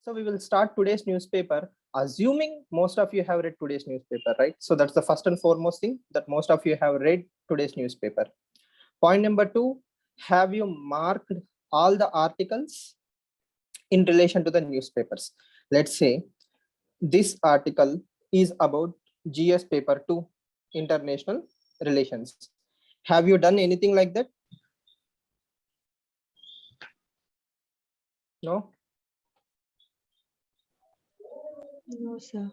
So we will start today's newspaper, assuming most of you have read today's newspaper, right? So that's the first and foremost thing, that most of you have read today's newspaper. Point number two, have you marked all the articles in relation to the newspapers? Let's say this article is about GS paper 2, international relations. Have you done anything like that? No? No, sir.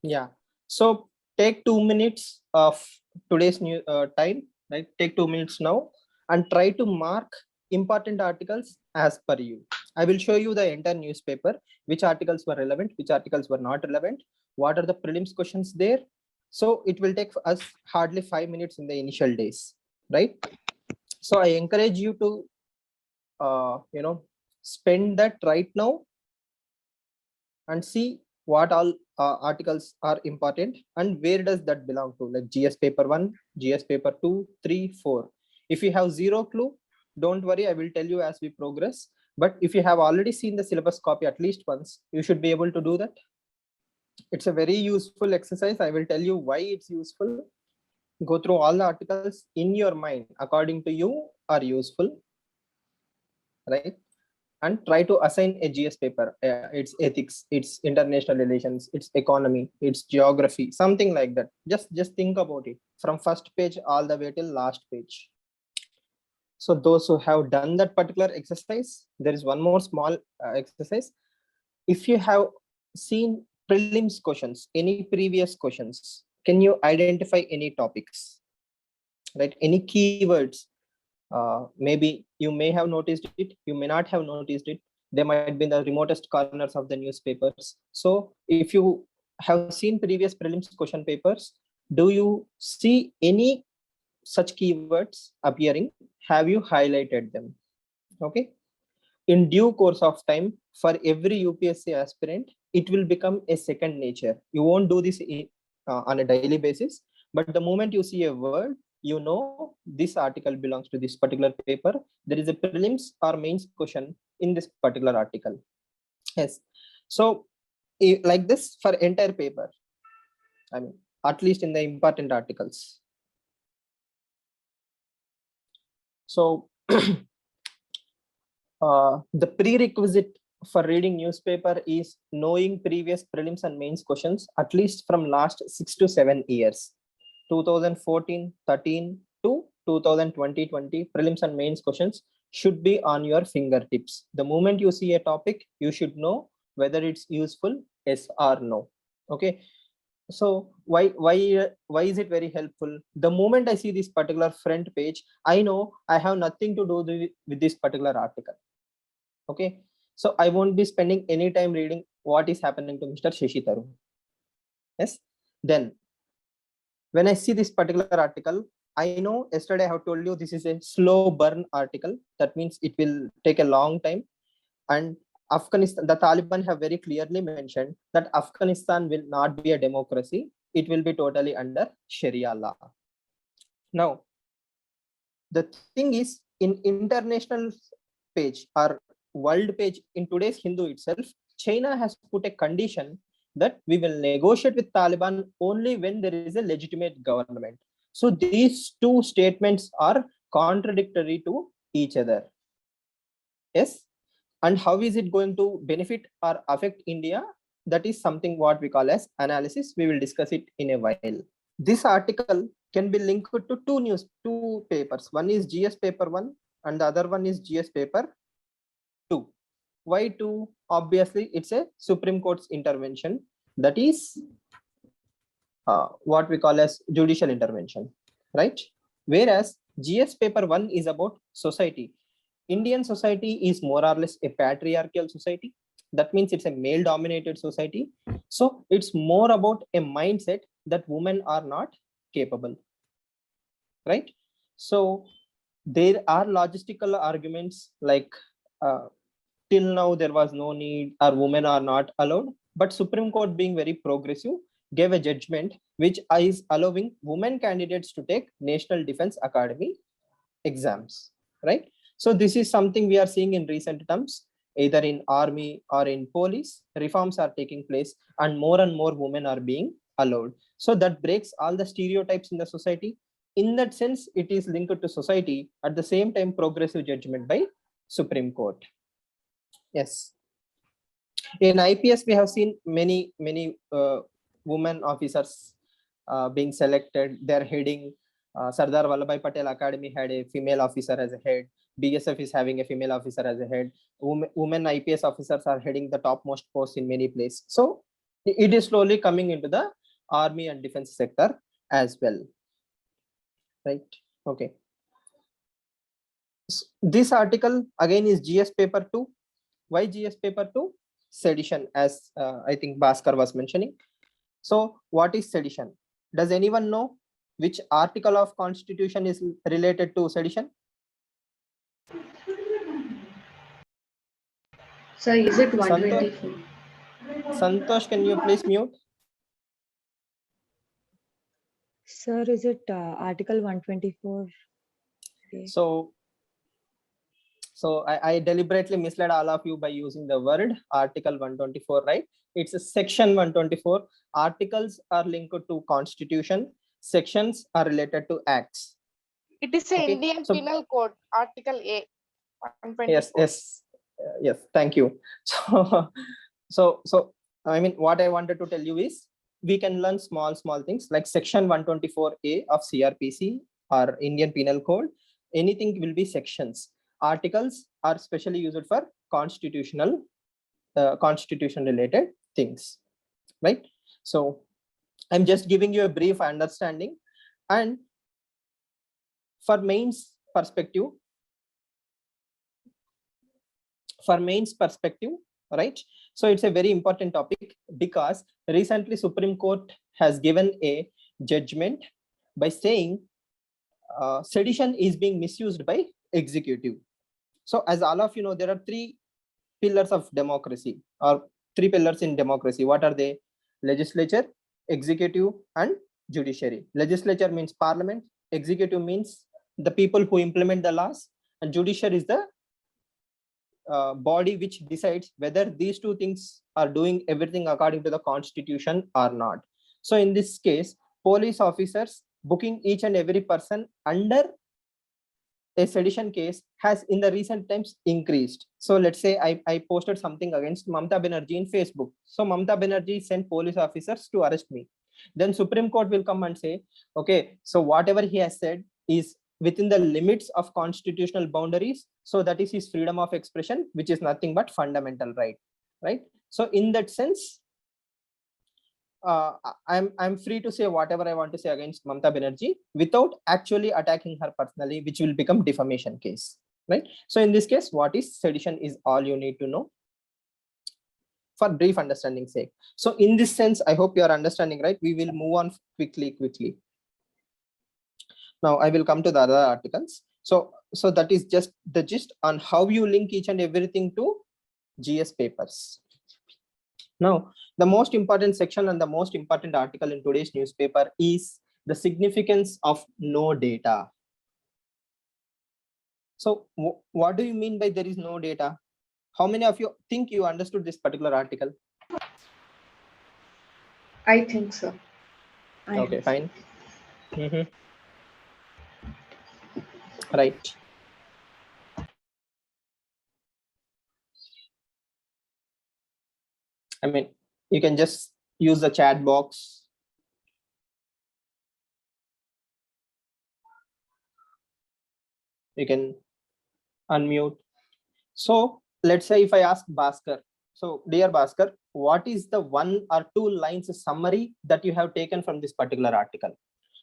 Yeah. So take 2 minutes of today's new time, right? Take 2 minutes now and try to mark important articles as per you. I will show you the entire newspaper, which articles were relevant, which articles were not relevant, what are the prelims questions there. So it will take us hardly 5 minutes in the initial days, right? So I encourage you to, spend that right now and see what all articles are important and where does that belong to, like GS paper 1, GS paper 2, 3, 4. If you have zero clue, don't worry, I will tell you as we progress. But if you have already seen the syllabus copy at least once, you should be able to do that. It's a very useful exercise. I will tell you why it's useful. Go through all the articles in your mind according to you are useful, right? And try to assign a GS paper. It's ethics, it's international relations, it's economy, it's geography, something like that. Just think about it from first page all the way till last page. So those who have done that particular exercise, there is one more small exercise. If you have seen prelims questions, any previous questions, can you identify any topics, right? Any keywords? Maybe you may have noticed it, you may not have noticed it. They might be in the remotest corners of the newspapers. So if you have seen previous prelims question papers, do you see any such keywords appearing? Have you highlighted them? Okay. In due course of time, for every UPSC aspirant, it will become a second nature. You won't do this on a daily basis, but the moment you see a word, you know this article belongs to this particular paper. There is a prelims or mains question in this particular article. Yes. So like this for entire paper, I mean, at least in the important articles. So the prerequisite for reading newspaper is knowing previous prelims and mains questions at least from last 6 to 7 years. 2014-13 to 2020-20 prelims and mains questions should be on your fingertips. The moment you see a topic, you should know whether it's useful, yes or no. Okay. So why is it very helpful? The moment I see this particular front page, I know I have nothing to do with this particular article. Okay. So I won't be spending any time reading what is happening to Mr. Shashi Tharoor. Yes. Then when I see this particular article, I know yesterday I have told you this is a slow burn article. That means it will take a long time. And Afghanistan, the Taliban have very clearly mentioned that Afghanistan will not be a democracy. It will be totally under Sharia law. Now, the thing is, in international page or world page in today's Hindu itself, China has put a condition that we will negotiate with Taliban only when there is a legitimate government. So these two statements are contradictory to each other. Yes. And how is it going to benefit or affect India? That is something what we call as analysis. We will discuss it in a while. This article can be linked to two papers. One is GS paper 1 and the other one is GS paper 2. Why 2? Obviously, it's a Supreme Court's intervention. That is what we call as judicial intervention, right? Whereas GS paper 1 is about society. Indian society is more or less a patriarchal society. That means it's a male dominated society. So it's more about a mindset that women are not capable, right? So there are logistical arguments like till now there was no need or women are not allowed, but Supreme Court, being very progressive, gave a judgment which is allowing women candidates to take National Defense Academy exams, right? So this is something we are seeing in recent terms. either in army or in police, reforms are taking place and more women are being allowed. So that breaks all the stereotypes in the society. In that sense, it is linked to society. At the same time, progressive judgment by Supreme Court. Yes. In IPS, we have seen many women officers being selected. They're heading. Sardar Vallabhbhai Patel Academy had a female officer as a head. BSF is having a female officer as a head. Women IPS officers are heading the topmost posts in many places. So it is slowly coming into the army and defense sector as well. Right. Okay. This article again is GS paper 2. Why GS paper 2? Sedition, as I think Bhaskar was mentioning. So what is sedition? Does anyone know which article of Constitution is related to sedition? Sir, is it 124? Santosh, can you please mute? Sir, is it Article 124? Okay. So I deliberately misled all of you by using the word Article 124, right? It's a Section 124. Articles are linked to Constitution. Sections are related to acts. It is Okay, Indian so- Penal Code, Article A. 124. Yes. Thank you. So I mean, what I wanted to tell you is we can learn small things like Section 124A of CRPC or Indian Penal Code. Anything will be sections. Articles are specially used for constitution related things, right? So I'm just giving you a brief understanding. And for mains perspective, right? So it's a very important topic because recently Supreme Court has given a judgment by saying sedition is being misused by executive. So as all of you know, there are three pillars of democracy, or three pillars in democracy. What are they? Legislature, executive, and judiciary. Legislature means parliament, executive means the people who implement the laws, and judiciary is the body which decides whether these two things are doing everything according to the constitution or not. So in this case, police officers booking each and every person under a sedition case has in the recent times increased. So let's say I posted something against Mamata Banerjee in Facebook. So Mamata Banerjee sent police officers to arrest me. Then Supreme Court will come and say, okay, so whatever he has said is within the limits of constitutional boundaries. So that is his freedom of expression, which is nothing but fundamental right? So in that sense, I'm free to say whatever I want to say against Mamata Banerjee without actually attacking her personally, which will become defamation case, right? So in this case, what is sedition is all you need to know for brief understanding sake. So in this sense, I hope you are understanding, right? We will move on quickly. Now I will come to the other articles. So that is just the gist on how you link each and everything to GS papers. Now, the most important section and the most important article in today's newspaper is the significance of no data. So what do you mean by there is no data? How many of you think you understood this particular article? I think so. Okay, fine. Right. I mean, you can just use the chat box. You can unmute. So let's say if I ask Bhaskar, so dear Bhaskar, what is the 1 or 2 lines summary that you have taken from this particular article?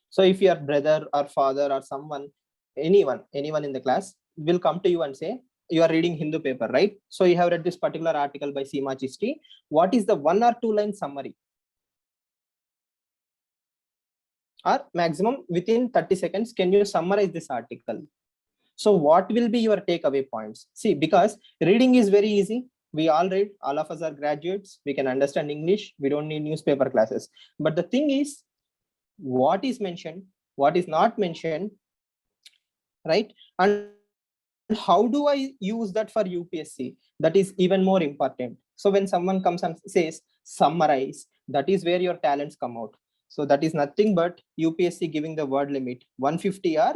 So if your brother or father or someone, anyone in the class will come to you and say, you are reading Hindu paper, right? So you have read this particular article by Seema Chisti. What is the 1 or 2 line summary? Or maximum within 30 seconds, can you summarize this article? So what will be your takeaway points? See, because reading is very easy. We all read, all of us are graduates. We can understand English. We don't need newspaper classes. But the thing is, what is mentioned, what is not mentioned, right? And how do I use that for UPSC? That is even more important. So when someone comes and says summarize, that is where your talents come out. So that is nothing but UPSC giving the word limit 150 or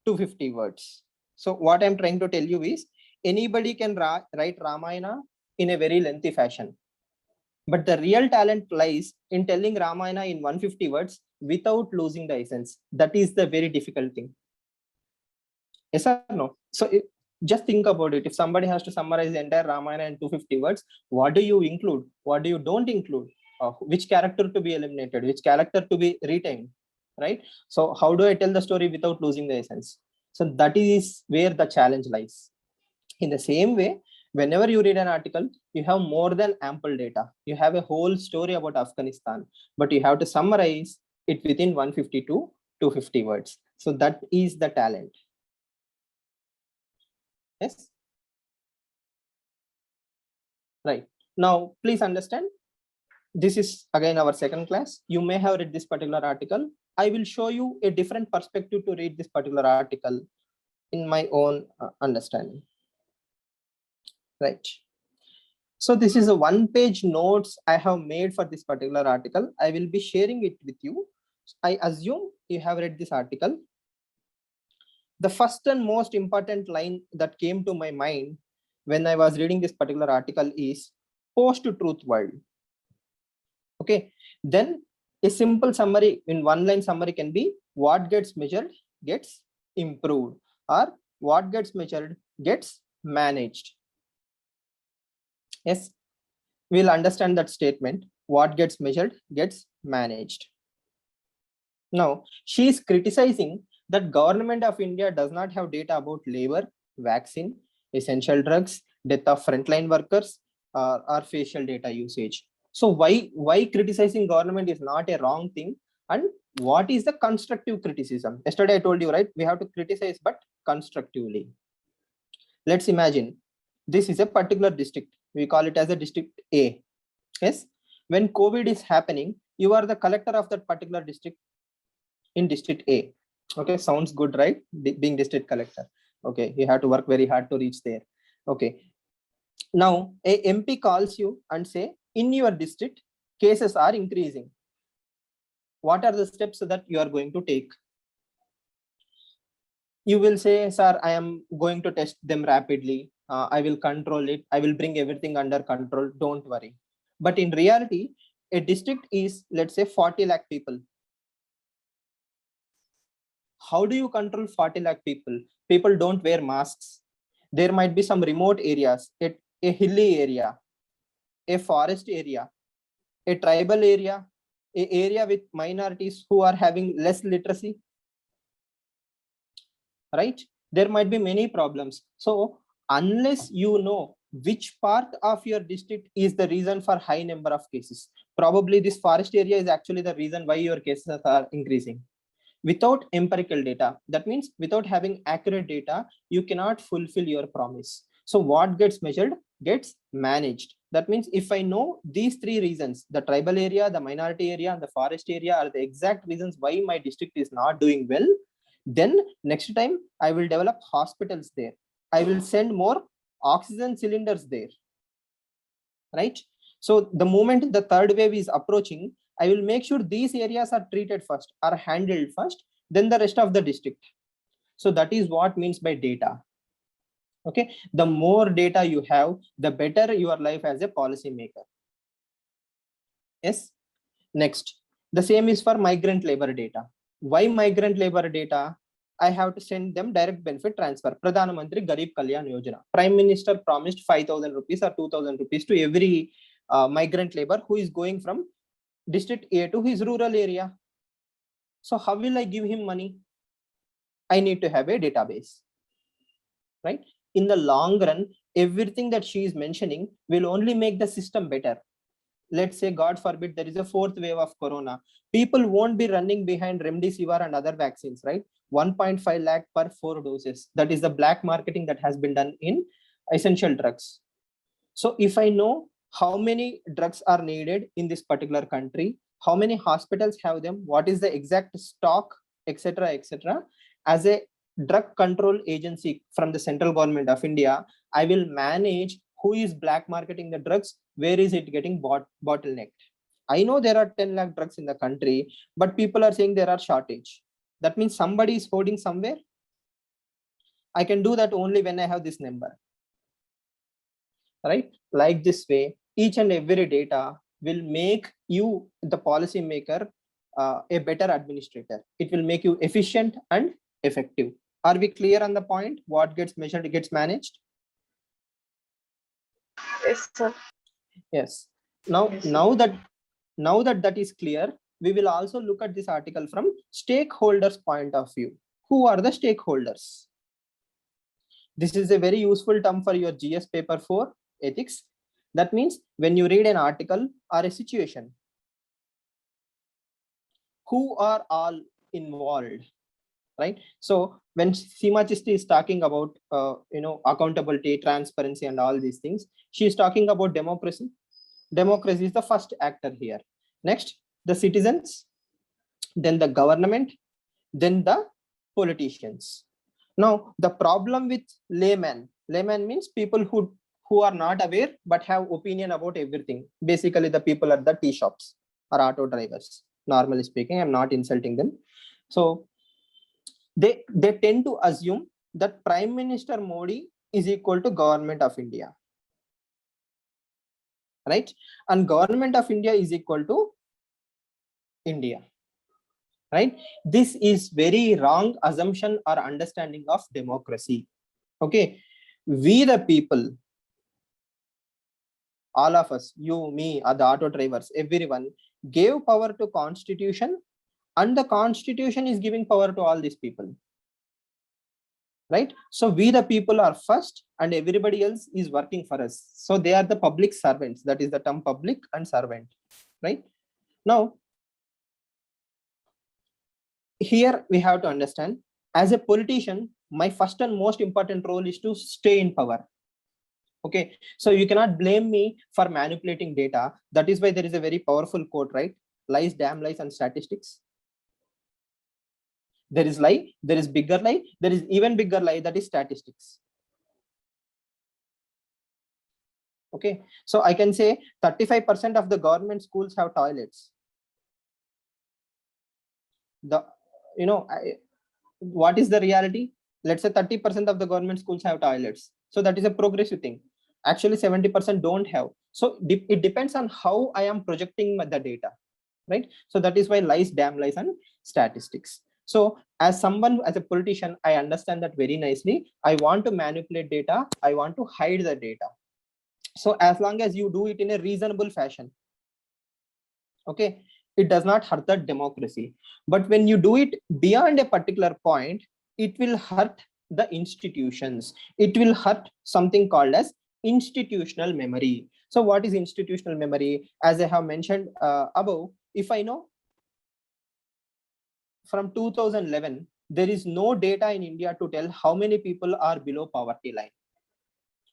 250 words. So what I'm trying to tell you is anybody can write Ramayana in a very lengthy fashion. But the real talent lies in telling Ramayana in 150 words without losing the essence. That is the very difficult thing. Yes or no? So just think about it. If somebody has to summarize the entire Ramayana in 250 words, what do you include? What do you don't include? Which character to be eliminated? Which character to be retained? Right? So how do I tell the story without losing the essence? So that is where the challenge lies. In the same way, whenever you read an article, you have more than ample data. You have a whole story about Afghanistan, but you have to summarize it within 150 to 250 words. So that is the talent. Yes. Right. Now, please understand, this is again our second class. You may have read this particular article. I will show you a different perspective to read this particular article in my own understanding. Right. So this is a one-page notes I have made for this particular article. I will be sharing it with you. I assume you have read this article. The first and most important line that came to my mind when I was reading this particular article is post-truth world. Okay, then a simple summary in one-line summary can be what gets measured gets improved, or what gets measured gets managed. Yes, we'll understand that statement. What gets measured gets managed. Now, she is criticizing that government of India does not have data about labor, vaccine, essential drugs, death of frontline workers, or facial data usage. So why criticizing government is not a wrong thing, and what is the constructive criticism? Yesterday I told you, right? We have to criticize, but constructively. Let's imagine this is a particular district. We call it as a district A. Yes. When COVID is happening, you are the collector of that particular district in district A. Okay, sounds good, right? Being district collector. Okay, you have to work very hard to reach there. Okay. Now, a MP calls you and say, in your district, cases are increasing. What are the steps that you are going to take? You will say, sir, I am going to test them rapidly. I will control it. I will bring everything under control. Don't worry. But in reality, a district is, let's say, 40 lakh people. How do you control 40 lakh people? People don't wear masks. There might be some remote areas, a hilly area, a forest area, a tribal area, an area with minorities who are having less literacy. Right? There might be many problems. So unless you know which part of your district is the reason for high number of cases, probably this forest area is actually the reason why your cases are increasing. Without empirical data, that means without having accurate data, you cannot fulfill your promise. So what gets measured gets managed. That means if I know these three reasons, the tribal area, the minority area, and the forest area are the exact reasons why my district is not doing well, then next time I will develop hospitals there. I will send more oxygen cylinders there. Right? So the moment the third wave is approaching, I will make sure these areas are treated first, are handled first, then the rest of the district. So that is what means by data. Okay, the more data you have, the better your life as a policy maker. Yes. Next, the same is for migrant labor data. Why migrant labor data? I have to send them direct benefit transfer. Pradhan Mantri Garib Kalyan Yojana. Prime Minister promised 5,000 rupees or 2,000 rupees to every migrant labor who is going from district A to his rural area. So how will I give him money? I need to have a database, right? In the long run, everything that she is mentioning will only make the system better. Let's say, God forbid, there is a fourth wave of corona. People won't be running behind Remdesivir and other vaccines, right? 1.5 lakh per 4 doses. That is the black marketing that has been done in essential drugs. So if I know how many drugs are needed in this particular country, how many hospitals have them, what is the exact stock, etc., etc., as a drug control agency from the central government of India. I will manage who is black marketing the drugs, where is it getting bottlenecked. I know there are 10 lakh drugs in the country, but people are saying there are shortage. That means somebody is holding somewhere. I can do that only when I have this number, right? Like this way, each and every data will make you, the policy maker, a better administrator. It will make you efficient and effective. Are we clear on the point? What gets measured gets managed? Yes, sir. Yes. Now, Yes, sir. now that is clear, we will also look at this article from stakeholders' point of view. Who are the stakeholders? This is a very useful term for your GS paper 4 ethics. That means when you read an article or a situation, who are all involved, right? So when Seema Chishti is talking about accountability, transparency, and all these things, she is talking about democracy. Democracy is the first actor here. Next, the citizens, then the government, then the politicians. Now, the problem with layman means people who are not aware but have opinion about everything. Basically, the people at the tea shops or auto drivers. Normally speaking, I'm not insulting them. So they tend to assume that Prime Minister Modi is equal to Government of India, right? And Government of India is equal to India, right? This is very wrong assumption or understanding of democracy. Okay, we the people, all of us, you, me, the auto drivers, everyone gave power to Constitution, and the Constitution is giving power to all these people, right? So we the people are first and everybody else is working for us. So they are the public servants. That is the term public and servant, right? Now, here we have to understand, as a politician, my first and most important role is to stay in power. Okay, so you cannot blame me for manipulating data. That is why there is a very powerful quote, right? Lies, damn lies, and statistics. There is lie, there is bigger lie, there is even bigger lie, that is statistics. Okay, so I can say 35% of the government schools have toilets. What is the reality? Let's say 30% of the government schools have toilets. So that is a progressive thing. Actually, 70% don't have. So it depends on how I am projecting the data, right? So that is why lies, damn lies, and statistics. So as someone, as a politician, I understand that very nicely. I want to manipulate data. I want to hide the data. So as long as you do it in a reasonable fashion, okay, it does not hurt the democracy. But when you do it beyond a particular point, it will hurt the institutions. It will hurt something called as institutional memory. So what is institutional memory? As I have mentioned above, if I know from 2011, there is no data in India to tell how many people are below poverty line.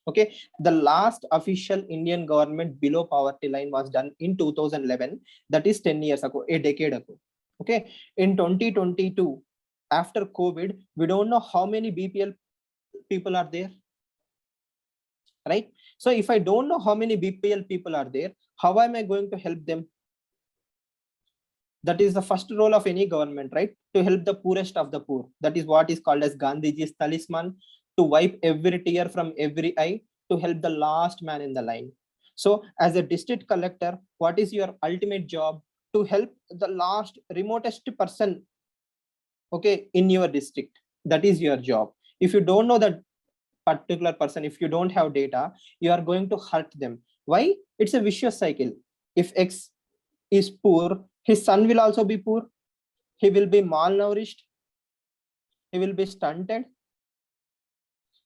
Okay, the last official Indian government below poverty line was done in 2011. That is 10 years ago, a decade ago. Okay, in 2022, after COVID, we don't know how many BPL people are there, right? So if I don't know how many BPL people are there, how am I going to help them? That is the first role of any government, right? To help the poorest of the poor. That is what is called as Gandhiji's talisman, to wipe every tear from every eye, to help the last man in the line. So as a district collector, what is your ultimate job? To help the last remotest person, okay, in your district. That is your job. If you don't know that particular person, if you don't have data, you are going to hurt them. Why? It's a vicious cycle. If X is poor, his son will also be poor. He will be malnourished. He will be stunted.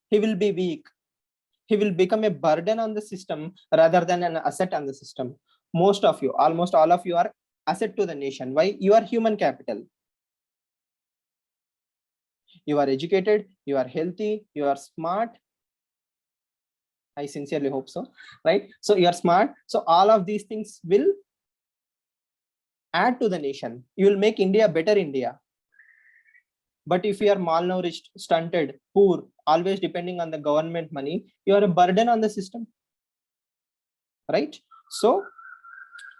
He will be weak. He will become a burden on the system rather than an asset on the system. Most of you, almost all of you, are asset to the nation. Why? You are human capital. You are educated, you are healthy, you are smart. I sincerely hope so, right? So you are smart. So all of these things will add to the nation. You will make India better India. But if you are malnourished, stunted, poor, always depending on the government money, you are a burden on the system, right? So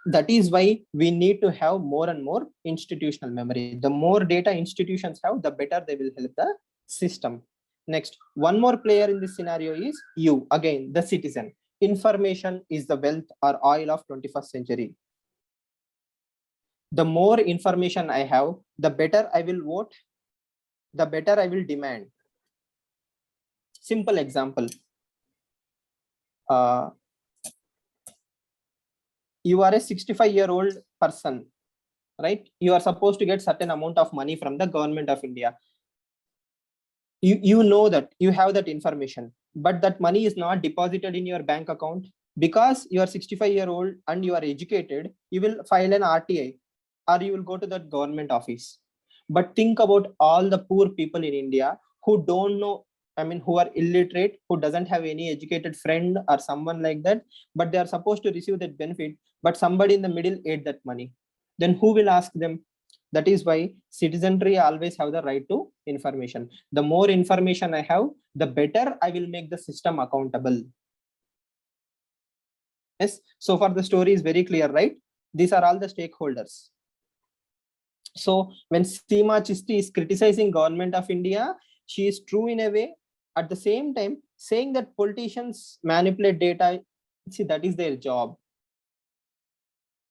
that is why we need to have more and more institutional memory. The more data institutions have, the better they will help the system. Next, one more player in this scenario is you, again, the citizen. Information is the wealth or oil of 21st century. The more information I have, the better I will vote, the better I will demand. Simple example. You are a 65-year-old person, right? You are supposed to get certain amount of money from the government of India. You know that, you have that information, but that money is not deposited in your bank account. Because you are 65-year-old and you are educated, you will file an RTI or you will go to the government office. But think about all the poor people in India who don't know, I mean, who are illiterate, who doesn't have any educated friend or someone like that, but they are supposed to receive that benefit, but somebody in the middle ate that money. Then who will ask them? That is why citizenry always have the right to information. The more information I have, the better I will make the system accountable. Yes, so far the story is very clear, right? These are all the stakeholders. So when Seema Chisti is criticizing government of India, she is true in a way. At the same time, saying that politicians manipulate data, see, that is their job.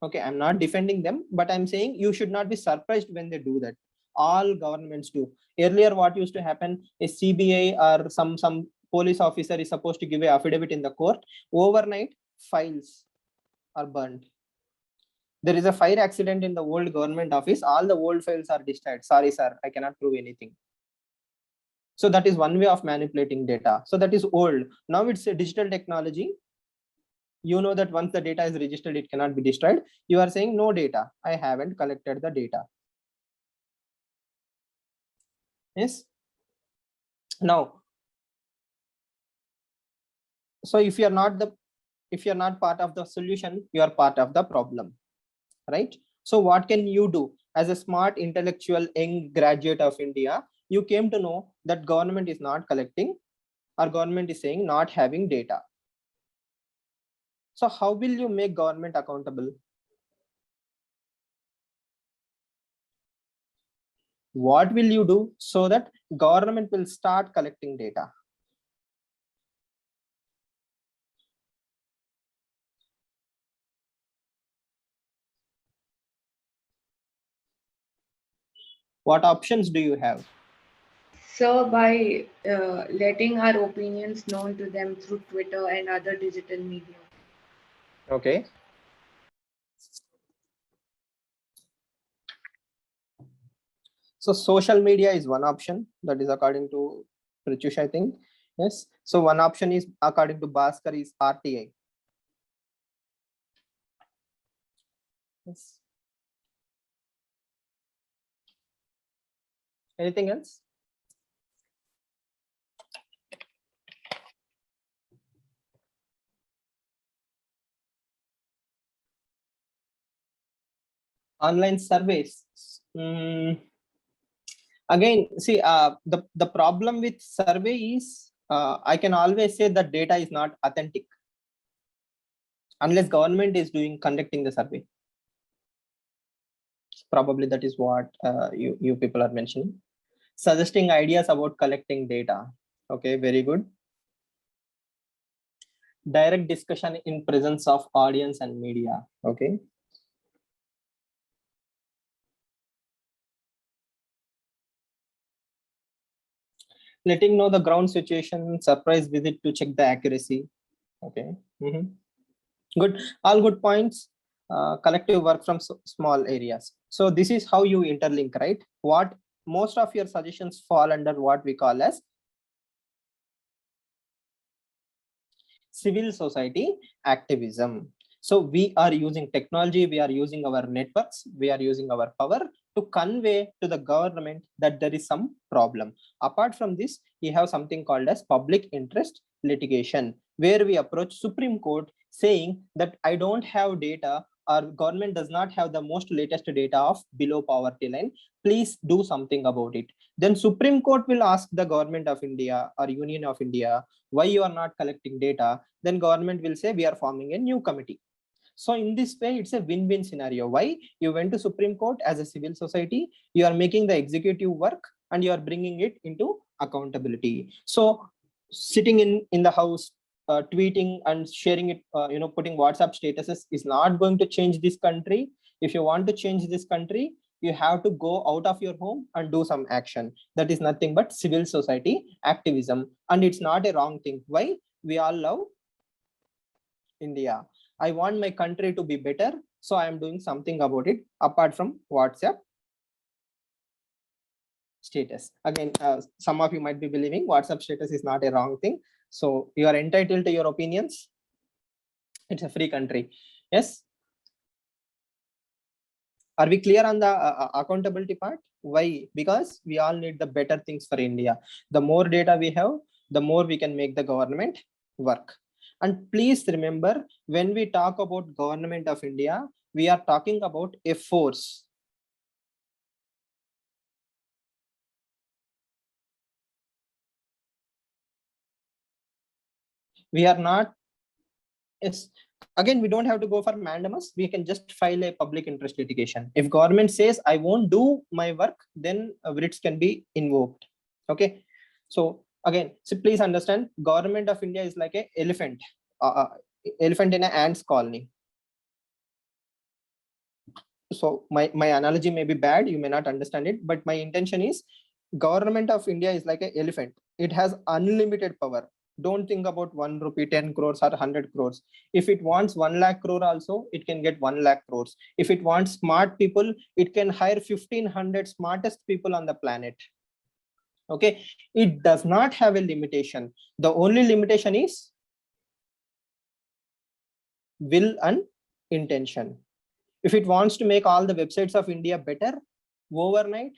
Okay, I'm not defending them, but I'm saying you should not be surprised when they do that. All governments do. Earlier, what used to happen is CBI or some police officer is supposed to give an affidavit in the court. Overnight, files are burned. There is a fire accident in the old government office. All the old files are destroyed. Sorry, sir, I cannot prove anything. So that is one way of manipulating data. So that is old. Now it's a digital technology. You know that once the data is registered, it cannot be destroyed. You are saying no data. I haven't collected the data. Yes. Now, so if you are not part of the solution, you are part of the problem, right? So what can you do as a smart, intellectual, young graduate of India? You came to know that government is not collecting, or government is saying not having data. So how will you make government accountable? What will you do so that government will start collecting data? What options do you have? So by letting our opinions known to them through Twitter and other digital media. Okay. So social media is one option. That is according to Pratyush, I think. Yes. So one option is according to Bhaskar is RTI. Yes. Anything else? Online surveys. Again, see, the problem with survey is I can always say that data is not authentic unless government is conducting the survey. Probably that is what you people are mentioning. Suggesting ideas about collecting data. Okay, very good. Direct discussion in presence of audience and media. Okay. Letting know the ground situation, surprise visit to check the accuracy. Okay. Good. All good points. Collective work from small areas. So this is how you interlink, right? What most of your suggestions fall under what we call as civil society activism. So we are using technology, we are using our networks, we are using our power to convey to the government that there is some problem. Apart from this, we have something called as public interest litigation, where we approach Supreme Court saying that I don't have data our government does not have the most latest data of below poverty line. Please do something about it. Then Supreme Court will ask the government of India or Union of India, why you are not collecting data? Then government will say, we are forming a new committee. So in this way, it's a win-win scenario. Why? You went to Supreme Court as a civil society, you are making the executive work and you are bringing it into accountability. So sitting in the house, tweeting and sharing it, putting WhatsApp statuses is not going to change this country. If you want to change this country, you have to go out of your home and do some action. That is nothing but civil society activism. And it's not a wrong thing. Why? We all love India. I want my country to be better. So I am doing something about it apart from WhatsApp status. Again, some of you might be believing WhatsApp status is not a wrong thing. So you are entitled to your opinions. It's a free country. Yes. Are we clear on the accountability part? Why? Because we all need the better things for India. The more data we have, the more we can make the government work. And please remember, when we talk about government of India, we are talking about a force. We are not, yes, again, we don't have to go for mandamus. We can just file a public interest litigation. If government says, I won't do my work, then writs can be invoked. Okay. So again, so please understand, government of India is like an elephant, elephant in an ant's colony. So my analogy may be bad, you may not understand it, but my intention is, government of India is like an elephant. It has unlimited power. Don't think about 1 rupee, 10 crores or 100 crores. If it wants 1 lakh crore also, it can get 1 lakh crores. If it wants smart people, it can hire 1500 smartest people on the planet. Okay, it does not have a limitation. The only limitation is will and intention. If it wants to make all the websites of India better overnight,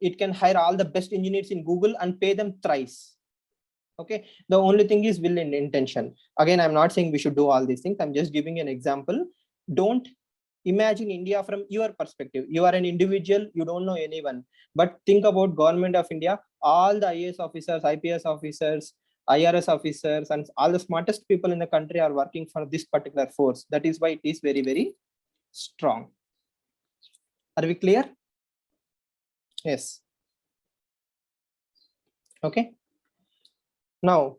it can hire all the best engineers in Google and pay them thrice. Okay, the only thing is will and intention. Again, I'm not saying we should do all these things. I'm just giving an example. Don't imagine India from your perspective. You are an individual, you don't know anyone, but think about government of India. All the IAS officers, IPS officers, IRS officers, and all the smartest people in the country are working for this particular force. That is why it is very, very strong. Are we clear? Yes. Okay. Now,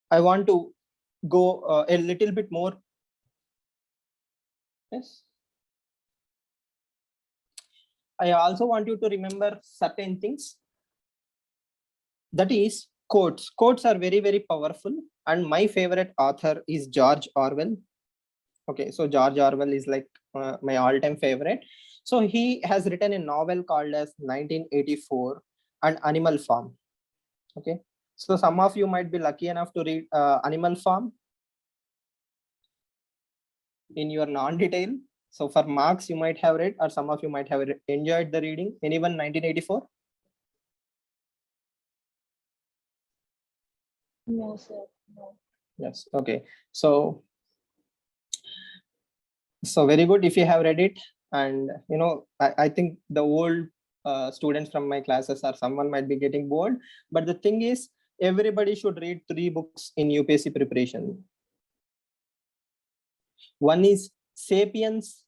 I want to go a little bit more. Yes. I also want you to remember certain things. That is, quotes. Quotes are very, very powerful. And my favorite author is George Orwell. Okay, so George Orwell is like my all-time favorite. So he has written a novel called as 1984, An Animal Farm. Okay, so some of you might be lucky enough to read Animal Farm in your non-detail. So for marks, you might have read, or some of you might have enjoyed the reading. Anyone 1984? No, sir. No. Yes. Okay. So very good if you have read it. And I think the old students from my classes or someone might be getting bored. But the thing is, everybody should read 3 books in UPSC preparation. One is Sapiens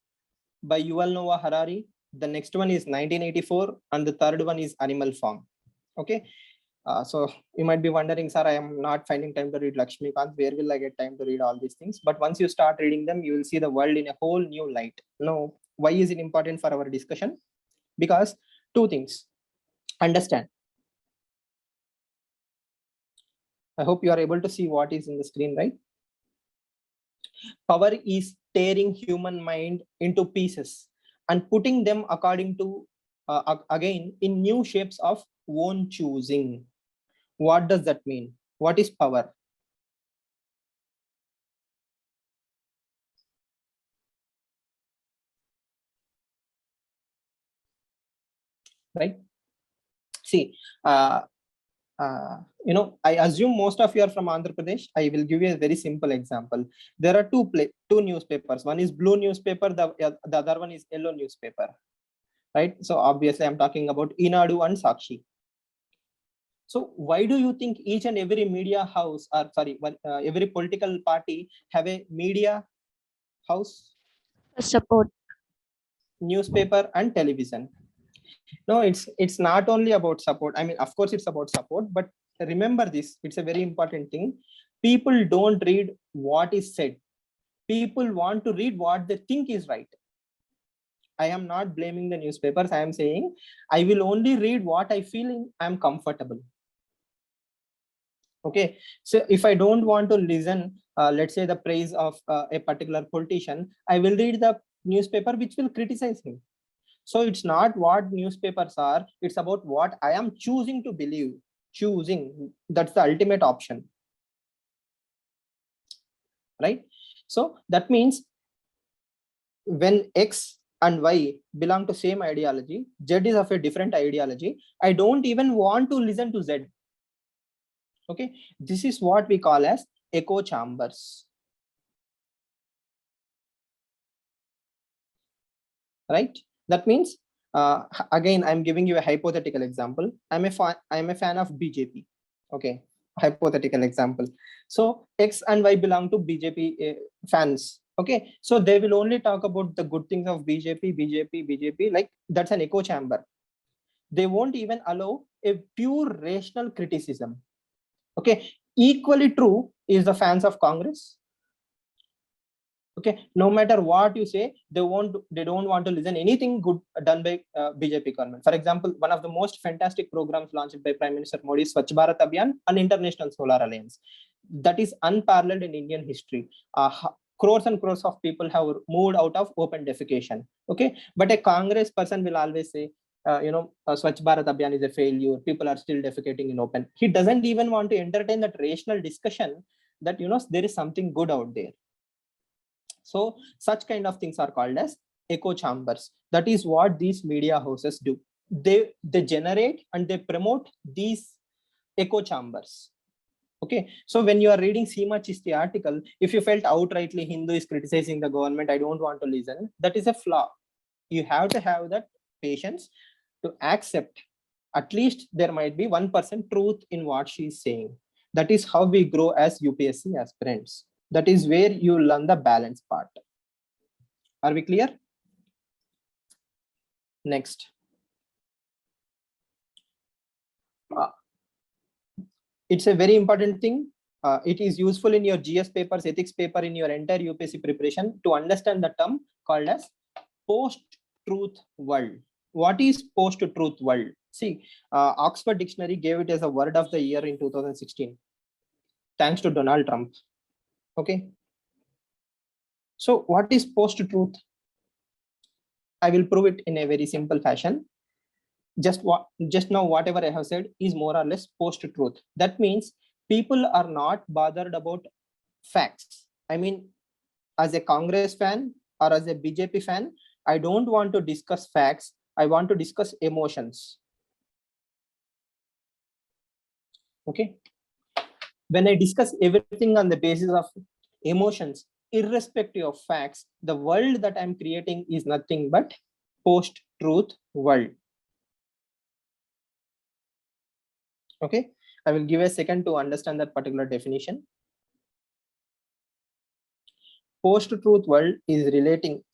by Yuval Noah Harari. The next one is 1984, and the third one is Animal Farm. Okay. So you might be wondering, sir, I am not finding time to read Lakshmikant. Where will I get time to read all these things? But once you start reading them, you will see the world in a whole new light. No, why is it important for our discussion? Because 2 things. Understand. I hope you are able to see what is in the screen, right? Power is tearing human mind into pieces and putting them according to, again, in new shapes of own choosing. What does that mean? What is power? Right? See, I assume most of you are from Andhra Pradesh. I will give you a very simple example. There are two newspapers. One is blue newspaper, the other one is yellow newspaper, right? So obviously I'm talking about Inadu and Sakshi. So why do you think each and every media house, or sorry, every political party have a media house, Support. newspaper and television? No, it's not only about support. I mean, of course it's about support, but remember this, it's a very important thing. People don't read what is said. People want to read what they think is right. I am not blaming the newspapers. I am saying I will only read what I feel I'm comfortable. Okay, so if I don't want to listen, let's say the praise of a particular politician, I will read the newspaper which will criticize him. So it's not what newspapers are, it's about what I am choosing to believe. Choosing, that's the ultimate option, right? So that means when X and Y belong to same ideology, Z is of a different ideology, I don't even want to listen to Z. Okay, this is what we call as echo chambers, right? That means again, I'm giving you a hypothetical example. I'm a fan of BJP. Okay, hypothetical example. So X and Y belong to BJP fans. Okay, so they will only talk about the good things of BJP. Like that's an echo chamber. They won't even allow a pure rational criticism. Okay, equally true is the fans of Congress. Okay, no matter what you say, they don't want to listen anything good done by BJP government. For example, one of the most fantastic programs launched by Prime Minister Modi is Swachh Bharat Abhiyan, an international solar alliance. That is unparalleled in Indian history. Crores and crores of people have moved out of open defecation. Okay, but a Congress person will always say, Swachh Bharat Abhiyan is a failure. People are still defecating in open. He doesn't even want to entertain that rational discussion that there is something good out there. So such kind of things are called as echo chambers. That is what these media houses do. They generate and they promote these echo chambers. Okay, so when you are reading Seema Chisti article, if you felt outrightly Hindu is criticizing the government, I don't want to listen, that is a flaw. You have to have that patience to accept at least there might be 1% truth in what she is saying. That is how we grow as UPSC aspirants. That is where you learn the balance part. Are we clear? Next. It's a very important thing. It is useful in your GS papers, ethics paper, in your entire UPSC preparation to understand the term called as post-truth world. What is post-truth world? See, Oxford Dictionary gave it as a word of the year in 2016, thanks to Donald Trump. Okay. So what is post-truth? I will prove it in a very simple fashion. Just now, whatever I have said is more or less post-truth. That means people are not bothered about facts. I mean, as a Congress fan or as a BJP fan, I don't want to discuss facts. I want to discuss emotions. Okay. When I discuss everything on the basis of emotions, irrespective of facts, the world that I'm creating is nothing but post-truth world. Okay, I will give a second to understand that particular definition. Post-truth world is relating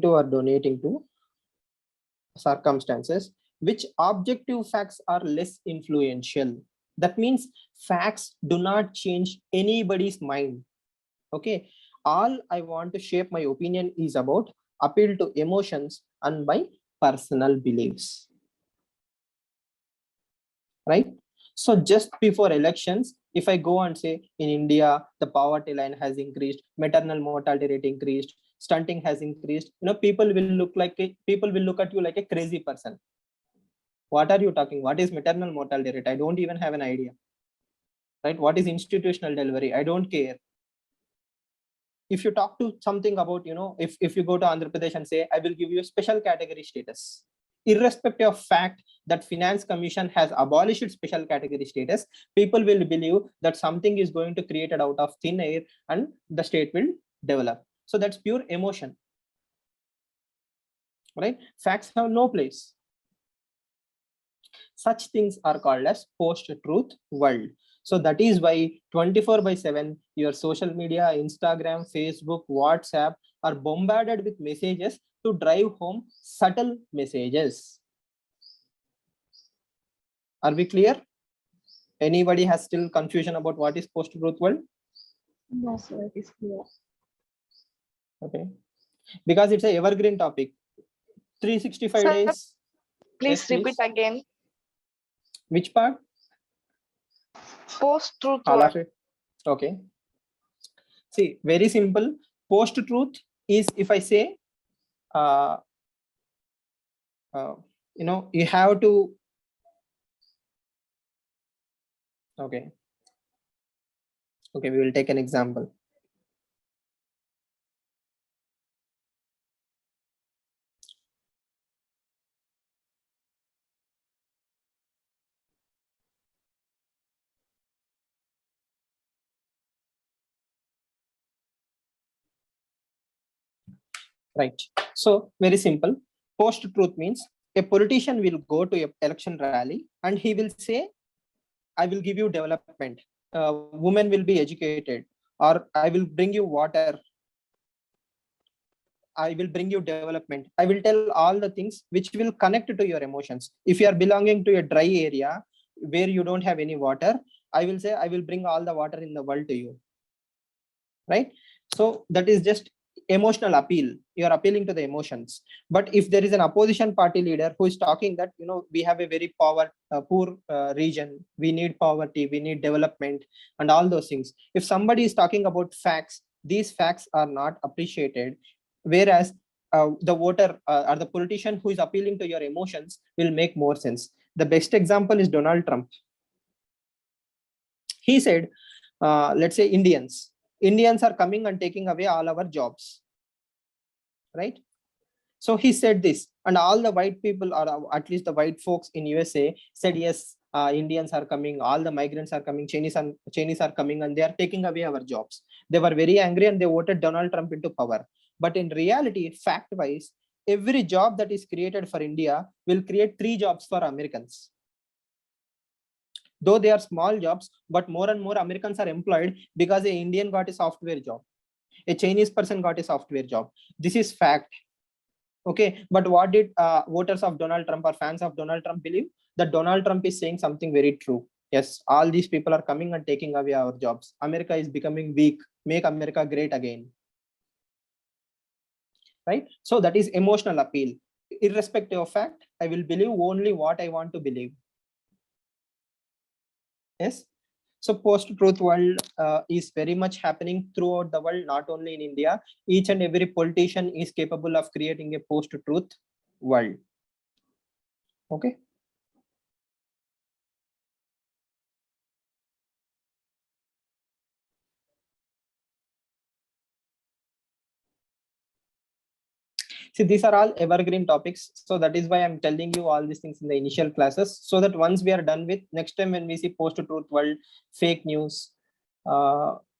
to or donating to circumstances which objective facts are less influential. That means facts do not change anybody's mind. Okay, all I want to shape my opinion is about appeal to emotions and my personal beliefs. Right? So just before elections, if I go and say in India, the poverty line has increased, maternal mortality rate increased, stunting has increased, people will look at you like a crazy person. What are you talking? What is maternal mortality rate? I don't even have an idea. Right? What is institutional delivery? I don't care. If you talk to something about, if you go to Andhra Pradesh and say, I will give you a special category status, irrespective of fact that Finance Commission has abolished special category status, people will believe that something is going to create it out of thin air and the state will develop. So that's pure emotion, right? Facts have no place. Such things are called as post-truth world. So that is why 24/7 your social media, Instagram, Facebook, WhatsApp are bombarded with messages to drive home subtle messages. Are we clear? Anybody has still confusion about what is post-truth world? No, sir, it is clear. Okay, because it's a evergreen topic. 365 Sir, days. please Yes, repeat please. again. Which part? Post-truth All world. of it. Okay. See, very simple. Post-truth is if I say, you have to. Okay. Okay, we will take an example. Right. So very simple. Post-truth means a politician will go to an election rally and he will say, I will give you development. Women will be educated, or I will bring you water. I will bring you development. I will tell all the things which will connect to your emotions. If you are belonging to a dry area where you don't have any water, I will say, I will bring all the water in the world to you. Right? So that is just emotional appeal. You are appealing to the emotions. But if there is an opposition party leader who is talking that, we have a very poor region, we need poverty, we need development and all those things. If somebody is talking about facts, these facts are not appreciated. Whereas the voter or the politician who is appealing to your emotions will make more sense. The best example is Donald Trump. He said, let's say Indians are coming and taking away all our jobs, right? So he said this, and all the white people, or at least the white folks in USA, said yes, Indians are coming, all the migrants are coming, Chinese are coming, and they are taking away our jobs. They were very angry and they voted Donald Trump into power. But in reality, fact-wise, every job that is created for India will create 3 jobs for Americans. Though they are small jobs, but more and more Americans are employed because an Indian got a software job, a Chinese person got a software job. This is fact. Okay, but what did voters of Donald Trump or fans of Donald Trump believe? That Donald Trump is saying something very true. Yes, all these people are coming and taking away our jobs. America is becoming weak. Make America great again. Right? So that is emotional appeal. Irrespective of fact, I will believe only what I want to believe. Yes. So post-truth world is very much happening throughout the world, not only in India. Each and every politician is capable of creating a post-truth world. Okay. See, these are all evergreen topics. So that is why I'm telling you all these things in the initial classes, so that once we are done with, next time when we see post-truth world, fake news,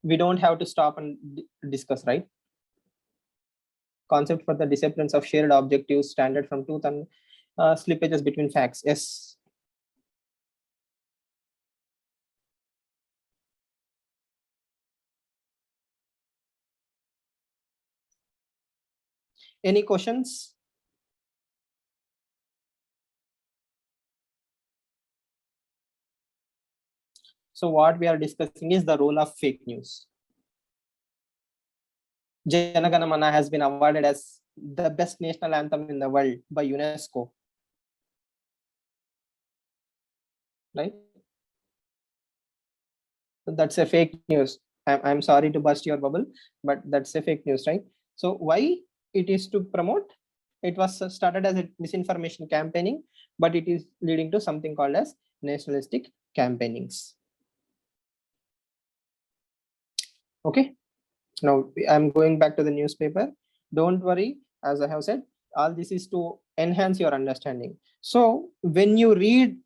we don't have to stop and discuss, right? Concept for the disciplines of shared objectives, standard from truth, and slippages between facts. Yes. Any questions? So what we are discussing is the role of fake news. Jana Gana Mana has been awarded as the best national anthem in the world by UNESCO. Right? So that's a fake news. I'm sorry to burst your bubble, but that's a fake news, right? So why it is to promote? It was started as a misinformation campaigning, but it is leading to something called as nationalistic campaignings. Okay. Now I'm going back to the newspaper. Don't worry, as I have said, All this is to enhance your understanding. So when you read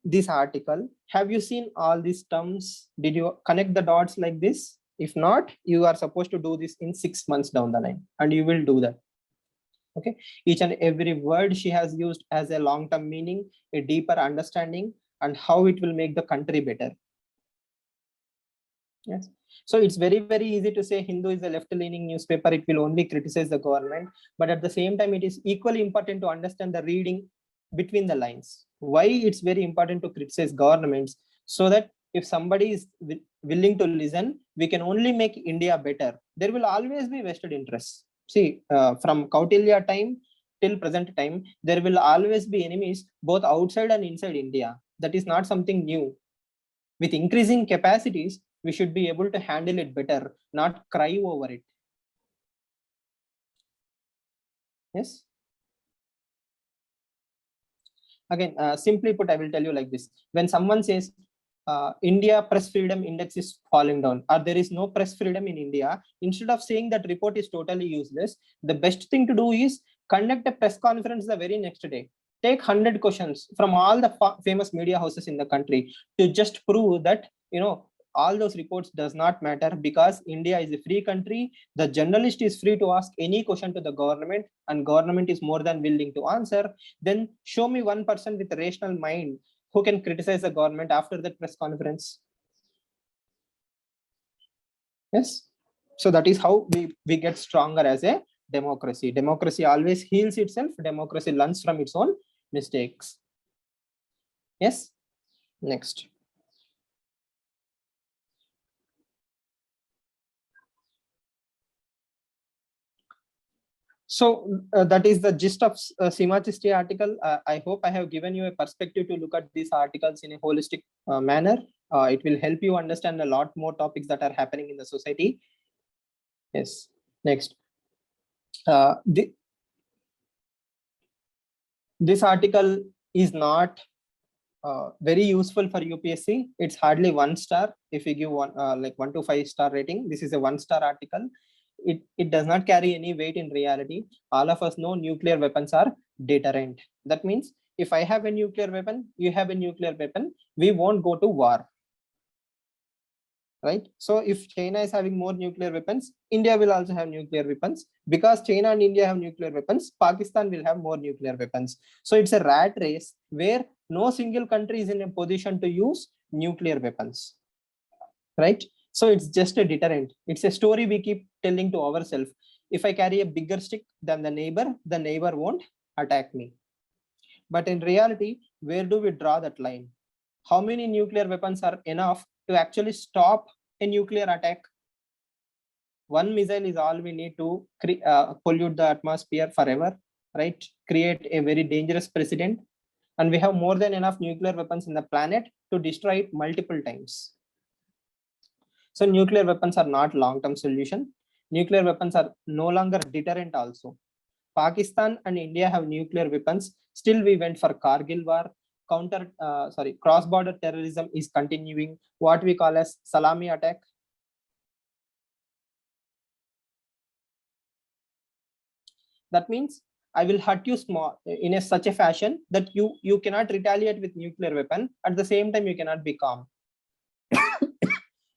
this article, have you seen all these terms? Did you connect the dots like this? If not, you are supposed to do this in 6 months down the line, and you will do that. Okay, each and every word she has used has a long-term meaning, a deeper understanding, and how it will make the country better. Yes. So it's very, very easy to say Hindu is a left-leaning newspaper. It will only criticize the government. But at the same time, it is equally important to understand the reading between the lines. Why it's very important to criticize governments, so that if somebody is willing to listen, we can only make India better. There will always be vested interests. See, from Kautilya time till present time, there will always be enemies both outside and inside India. That is not something new. With increasing capacities, we should be able to handle it better, not cry over it. Yes. Again, simply put, I will tell you like this. When someone says India press freedom index is falling down, or there is no press freedom in India, instead of saying that report is totally useless, the best thing to do is conduct a press conference the very next day. Take 100 questions from all the famous media houses in the country to just prove that, all those reports does not matter, because India is a free country. The journalist is free to ask any question to the government, and government is more than willing to answer. Then show me one person with a rational mind who can criticize the government after that press conference. Yes. So that is how we get stronger as a democracy. Democracy always heals itself. Democracy learns from its own mistakes. Yes. Next. So that is the gist of Seema Chishti article. I hope I have given you a perspective to look at these articles in a holistic manner. It will help you understand a lot more topics that are happening in the society. Yes. Next. This article is not very useful for UPSC. It's hardly 1 star. If you give 1 to 5 star rating, this is a 1-star article. It does not carry any weight in reality. All of us know nuclear weapons are deterrent. That means if I have a nuclear weapon, you have a nuclear weapon, we won't go to war. Right? So if China is having more nuclear weapons, India will also have nuclear weapons. Because China and India have nuclear weapons, Pakistan will have more nuclear weapons. So it's a rat race where no single country is in a position to use nuclear weapons. Right? So it's just a deterrent. It's a story we keep telling to ourselves. If I carry a bigger stick than the neighbor won't attack me. But in reality, where do we draw that line? How many nuclear weapons are enough to actually stop a nuclear attack? One missile is all we need to pollute the atmosphere forever, right? Create a very dangerous precedent. And we have more than enough nuclear weapons in the planet to destroy it multiple times. So nuclear weapons are not long-term solution. Nuclear weapons are no longer deterrent also. Pakistan and India have nuclear weapons. Still, we went for Kargil war. Cross-border terrorism is continuing. What we call as salami attack. That means I will hurt you small in such a fashion that you cannot retaliate with nuclear weapon. At the same time, you cannot be calm.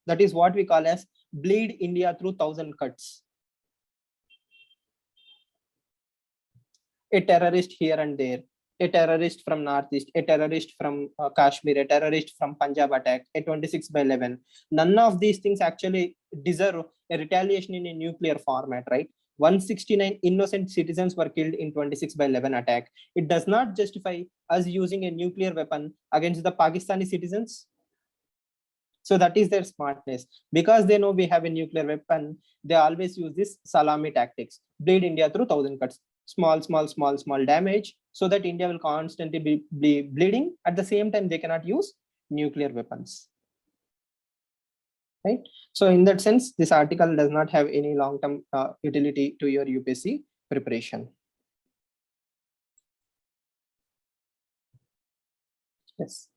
That is what we call as bleed India through 1,000 cuts. A terrorist here and there, a terrorist from Northeast, a terrorist from Kashmir, a terrorist from Punjab attack, a 26/11. None of these things actually deserve a retaliation in a nuclear format, right? 169 innocent citizens were killed in 26/11 attack. It does not justify us using a nuclear weapon against the Pakistani citizens. So that is their smartness. Because they know we have a nuclear weapon, they always use this salami tactics. Bleed India through 1,000 cuts. Small damage, so that India will constantly be bleeding. At the same time, they cannot use nuclear weapons. Right? So in that sense, this article does not have any long-term utility to your UPSC preparation. Yes.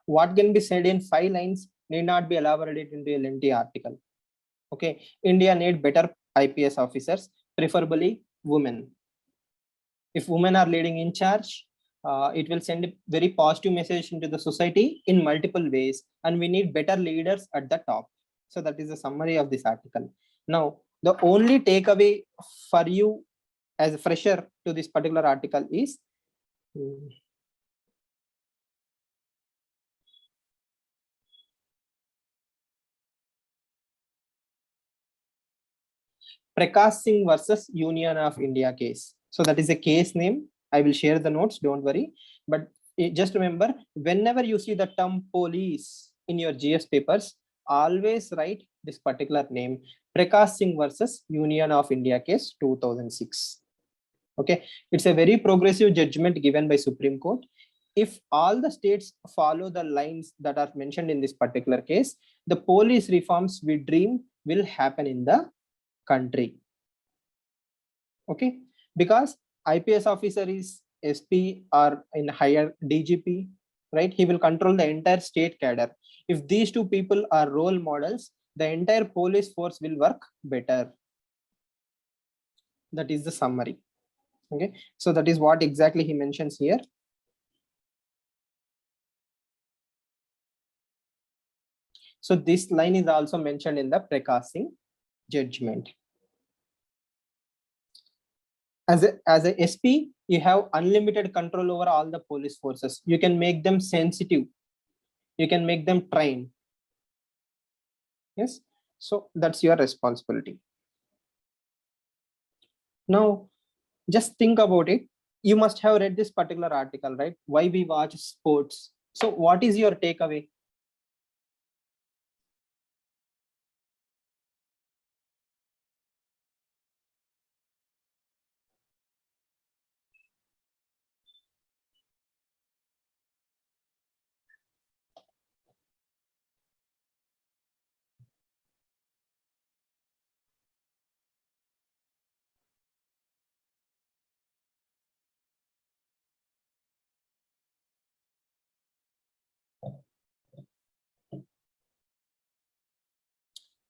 what can be said in 5 lines need not be elaborated into a lengthy article. Okay, India need better IPS officers, preferably women. If women are leading in charge, it will send a very positive message into the society in multiple ways, and we need better leaders at the top. So that is the summary of this article. Now, the only takeaway for you as a fresher to this particular article is Prakash Singh versus Union of India case. So that is a case name. I will share the notes, don't worry. But just remember, whenever you see the term police in your GS papers, always write this particular name, Prakash Singh versus Union of India case 2006. Okay, it's a very progressive judgment given by Supreme Court. If all the states follow the lines that are mentioned in this particular case, the police reforms we dream will happen in the country. Okay, because IPS officer is SP or in higher DGP, right? He will control the entire state cadre. If these two people are role models, the entire police force will work better. That is the summary. Okay, so that is what exactly he mentions here. So this line is also mentioned in the Prakash Singh judgment. As a SP, you have unlimited control over all the police forces. You can make them sensitive. You can make them trained. Yes, so that's your responsibility. Now, just think about it. You must have read this particular article, right? Why we watch sports. So what is your takeaway?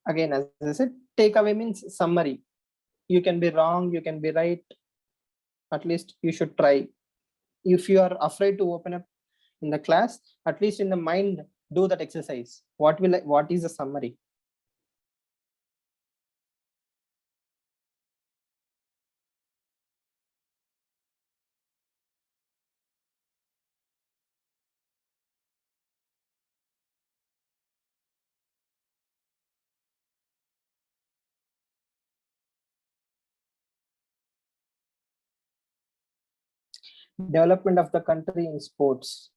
Again, as I said, takeaway means summary. You can be wrong, you can be right. At least you should try. If you are afraid to open up in the class, at least in the mind, do that exercise. What is the summary? Development of the country in sports.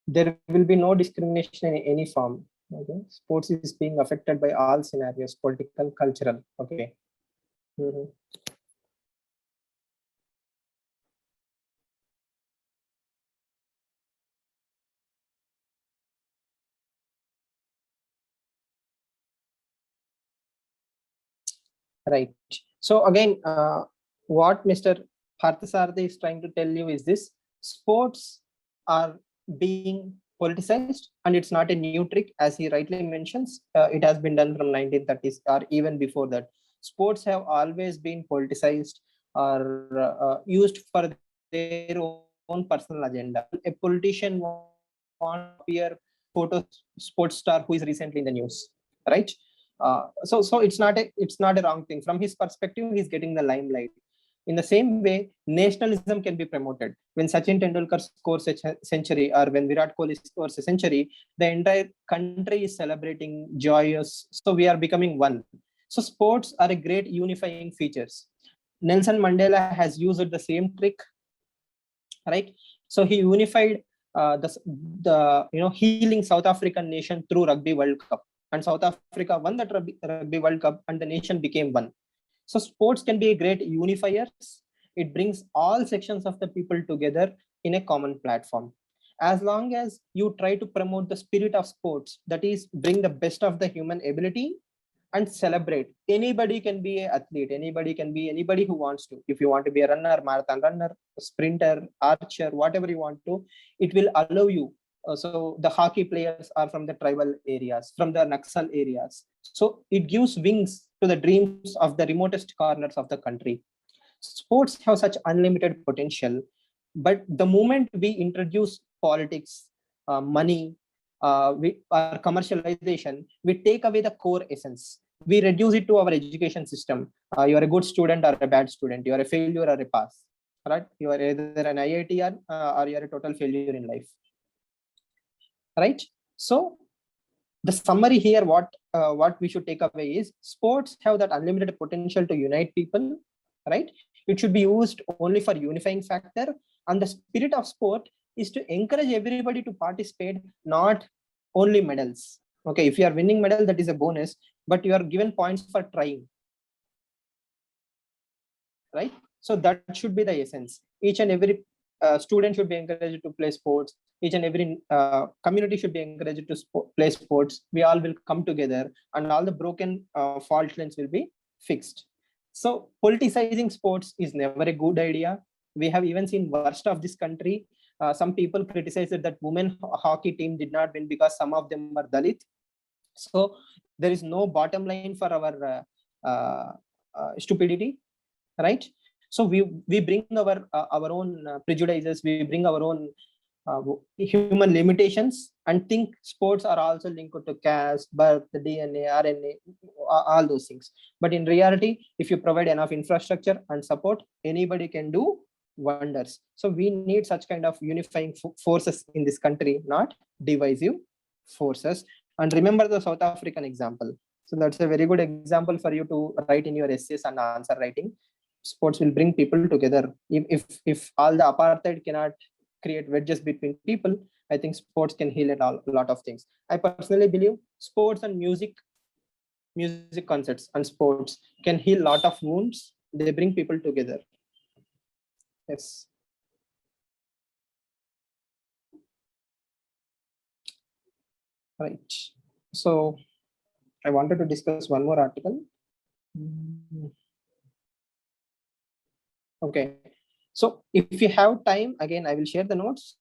There will be no discrimination in any form. Okay, sports is being affected by all scenarios, political, cultural. Okay. Right. So again, what Mr. Parthasarathy is trying to tell you is this: sports are being politicized, and it's not a new trick, as he rightly mentions. It has been done from 1930s or even before that. Sports have always been politicized or used for their own personal agenda. A politician wants to appear photo sports star who is recently in the news, right? So it's not a wrong thing. From his perspective, he's getting the limelight. In the same way, nationalism can be promoted. When Sachin Tendulkar scores a century or when Virat Kohli scores a century, the entire country is celebrating, joyous. So we are becoming one. So sports are a great unifying features. Nelson Mandela has used the same trick, right? So he unified the healing South African nation through Rugby World Cup, and South Africa won that Rugby World Cup, and the nation became one. So sports can be a great unifier. It brings all sections of the people together in a common platform. as long as you try to promote the spirit of sports, that is bring the best of the human ability and celebrate. Anybody can be an athlete, anybody can be anybody who wants to. If you want to be a runner, marathon runner, sprinter, archer, whatever you want to, it will allow you. So the hockey players are from the tribal areas, from the Naxal areas. So it gives wings to the dreams of the remotest corners of the country. Sports have such unlimited potential, but the moment we introduce politics, money, our commercialization, we take away the core essence. We reduce it to our education system. You are a good student or a bad student. You are a failure or a pass. Right? You are either an IITer or you are a total failure in life. Right? So the summary here, what we should take away is sports have that unlimited potential to unite people. Right? It should be used only for unifying factor, and the spirit of sport is to encourage everybody to participate, not only medals. Okay, if you are winning medal, that is a bonus, but you are given points for trying. Right? So that should be the essence. Each and every student should be encouraged to play sports. Each and every community should be encouraged to play sports. We all will come together, and all the broken fault lines will be fixed. So politicizing sports is never a good idea. We have even seen worst of this country. Some people criticize that women hockey team did not win because some of them are Dalit. So there is no bottom line for our stupidity, right? So we bring our own prejudices, we bring our own human limitations, and think sports are also linked to caste, birth, DNA, RNA, all those things. But in reality, if you provide enough infrastructure and support, anybody can do wonders. So we need such kind of unifying forces in this country, not divisive forces. And remember the South African example. So that's a very good example for you to write in your essays and answer writing. Sports will bring people together. If all the apartheid cannot create wedges between people, I think sports can heal a lot of things. I personally believe sports and music concerts and sports can heal a lot of wounds. They bring people together. Yes. Right. So I wanted to discuss one more article. Okay. So if you have time, again, I will share the notes.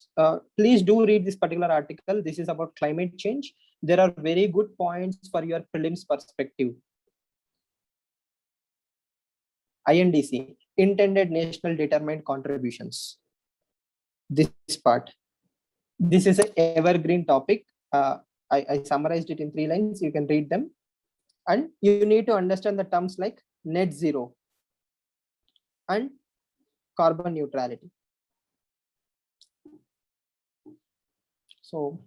Please do read this particular article. This is about climate change. There are very good points for your prelims perspective. INDC, Intended National Determined Contributions. This part. This is an evergreen topic. I summarized it in 3 lines. You can read them. And you need to understand the terms like net zero and carbon neutrality. So,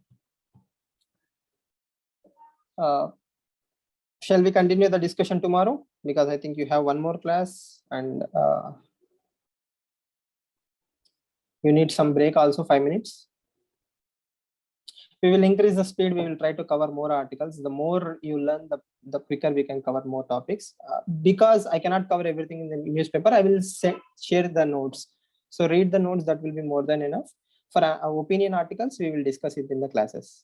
shall we continue the discussion tomorrow? Because I think you have one more class and you need some break also, 5 minutes. We will increase the speed. We will try to cover more articles. The more you learn, the quicker we can cover more topics. Because I cannot cover everything in the newspaper, I will share the notes. So read the notes, that will be more than enough. For opinion articles, we will discuss it in the classes.